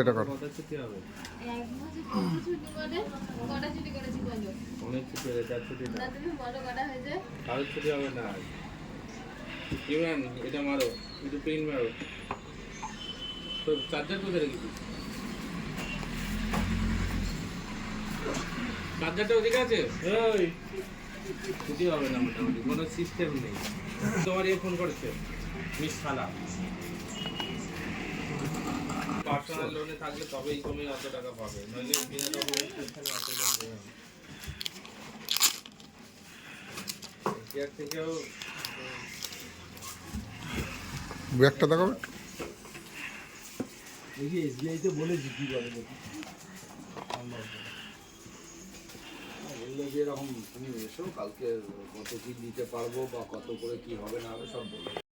এটা কর কত ছুটি হবে? এক মাসে কত ছুটি মানে কটা ছুটি করেছি বলো? অনেক ছুটি হবে, 4 ছুটি না না। তুমি বলো কটা হয়েছে? কারোর ছুটি হবে না। ইমরান এটা মারো, একটু প্রিন্ট মারো। তো চার্জার কোথায় রেখেছিস? চার্জারটা ওদিকে আছে? ওই ছুটি হবে না মোটামুটি, কোনো সিস্টেম নেই। তোমার ইয়ে ফোন করেছে মিস খালা। পার্সোনাল লোনে থাকলে তবেই তুমি অত টাকা পাবে, নইলে বিনা ডকুমেন্ট এখানে অত লোন দেবে না। এর থেকেও ব্যাগটা দেখাবে এই যে এসবিআইতে বলেছি কি করে দেখি বললো যে এরকম তুমি এসো কালকে কত কি দিতে পারবো বা কত করে কি হবে না হবে সব বলবো।